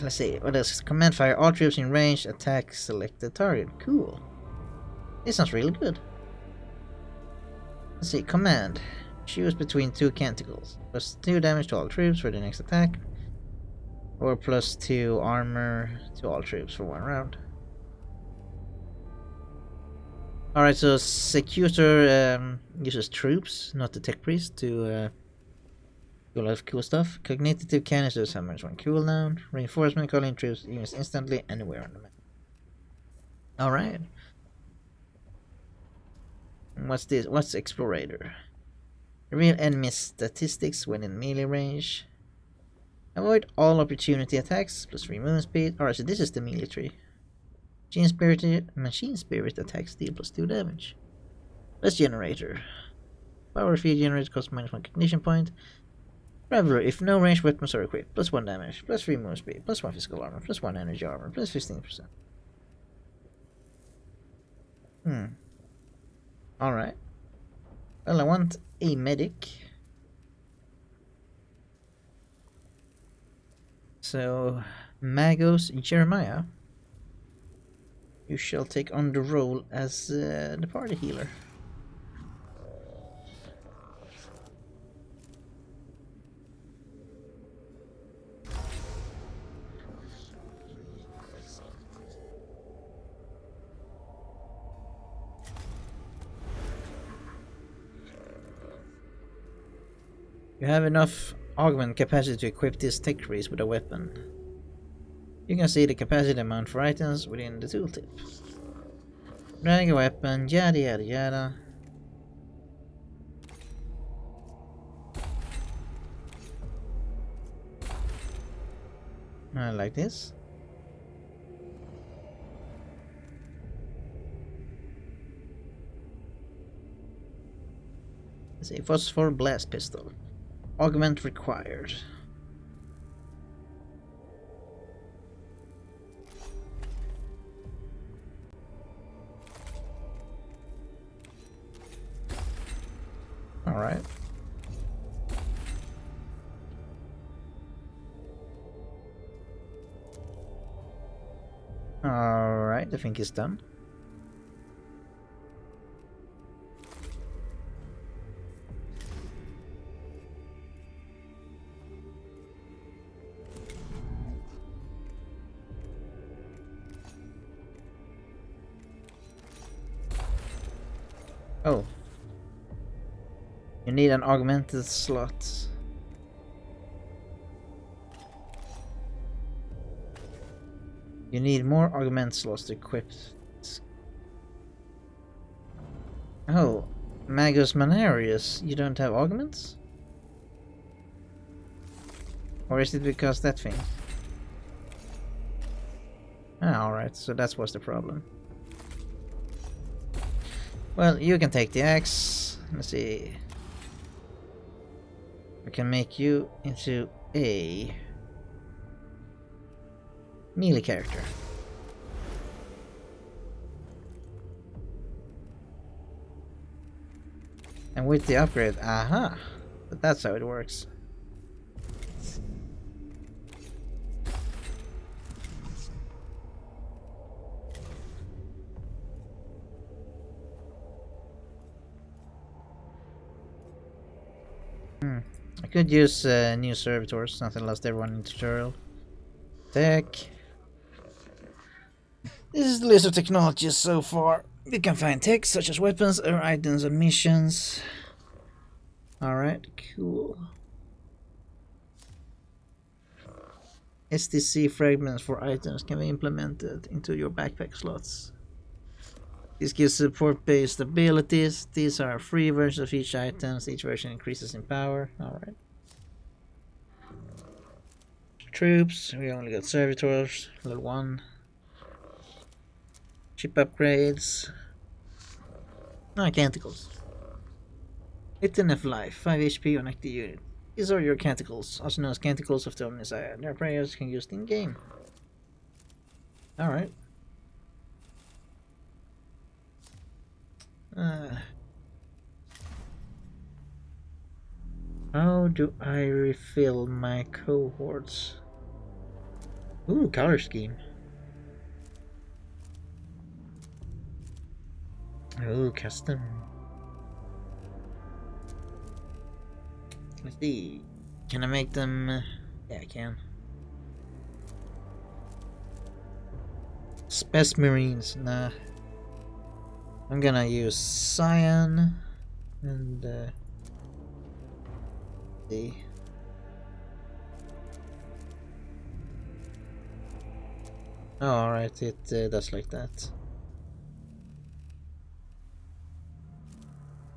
Speaker 2: Let's see, what else? Command fire. All troops in range attack selected target. Cool. This sounds really good. Let's see, command. Choose between 2 canticles. +2 damage to all troops for the next attack. Or +2 armor to all troops for 1 round. Alright, so Secutor uses troops, not the Tech Priest, to do a lot of cool stuff. Cognitive canisters have -1 cooldown. Reinforcement calling troops used instantly anywhere on the map. Alright. What's this? What's Explorator? Reveal enemy statistics when in melee range. Avoid all opportunity attacks, +3 movement speed. Alright, so this is the melee tree. Machine Spirit attacks deal +2 damage. Let's Generator. Power field generator costs -1 cognition point. Traveler, if no ranged weapons are equipped, +1 damage, +3 movement speed, +1 physical armor, +1 energy armor, +15%. Alright. Well, I want a medic. So, Magos Jeremiah, you shall take on the role as the party healer. You have enough augment capacity to equip this Techpriests with a weapon. You can see the capacity amount for items within the tooltip. Drag a weapon, yada yada yada. I like this. Let's see, phosphor blast pistol. Augment required. Alright. Alright, I think it's done. Oh. You need an augmented slot. You need more augment slots to equip. Oh, Magus Manarius, you don't have augments? Or is it because that thing? Ah, alright, so that was the problem. Well, you can take the axe. Let's see. We can make you into a melee character. And with the upgrade, aha! But that's how it works. I could use new servitors, nothing lost everyone in tutorial. Tech. This is the list of technologies so far. You can find tech such as weapons or items and missions. Alright, cool. STC fragments for items can be implemented into your backpack slots. This gives support-based abilities. These are free versions of each item. Each version increases in power. Alright. Troops. We only got servitors. Level 1. Chip upgrades. Canticles. 18 F life. 5 HP on active unit. These are your canticles, also known as canticles of the Omniscient. Their prayers can be used in game. Alright. How do I refill my cohorts? Ooh, color scheme. Ooh, custom. Let's see. Can I make them? Yeah, I can. Space Marines, nah. I'm gonna use cyan and see. Oh, alright, it does like that.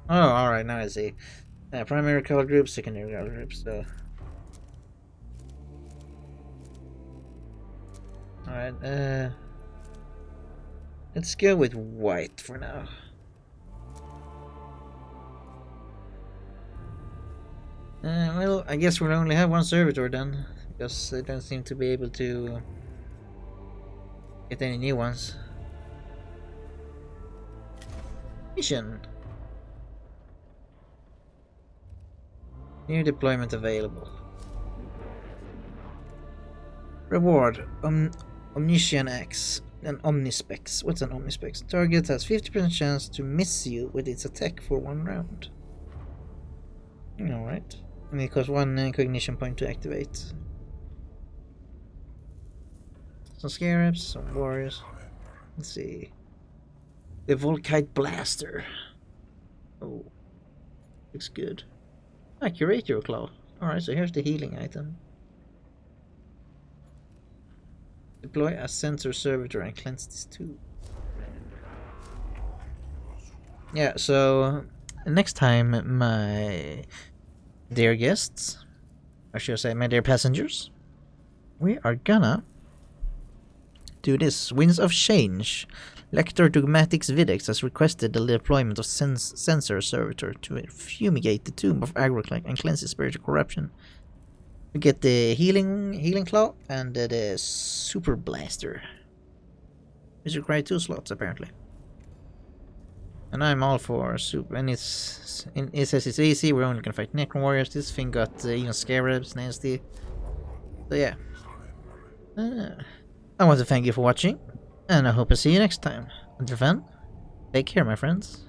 Speaker 2: Oh, alright, now I see. Primary color group, secondary color group, so. Alright, let's go with white for now. Well, I guess we'll only have one servitor then, because they don't seem to be able to get any new ones. Mission. New deployment available. Reward. Omniscient X. An Omnispecs. What's an Omnispecs? Target has 50% chance to miss you with its attack for 1 round. Alright. And it costs 1 cognition point to activate. Some scarabs, some warriors. Let's see. The Volkite Blaster. Oh. Looks good. Ah, curate your claw. Alright, so here's the healing item. Deploy a sensor servitor and cleanse this too. Yeah, so next time, my dear guests, or should I say my dear passengers, we are gonna do this. Winds of Change. Lector Dogmatics Videx has requested the deployment of Sensor Servitor to fumigate the Tomb of Agroclack and cleanse the spiritual corruption. We get the healing claw and the Super Blaster. Which require 2 slots apparently. And I'm all for super, and it says it's easy, we're only gonna fight Necron Warriors. This thing got even Scarabs, nasty. So yeah. I want to thank you for watching, and I hope I see you next time. Until then, take care, my friends.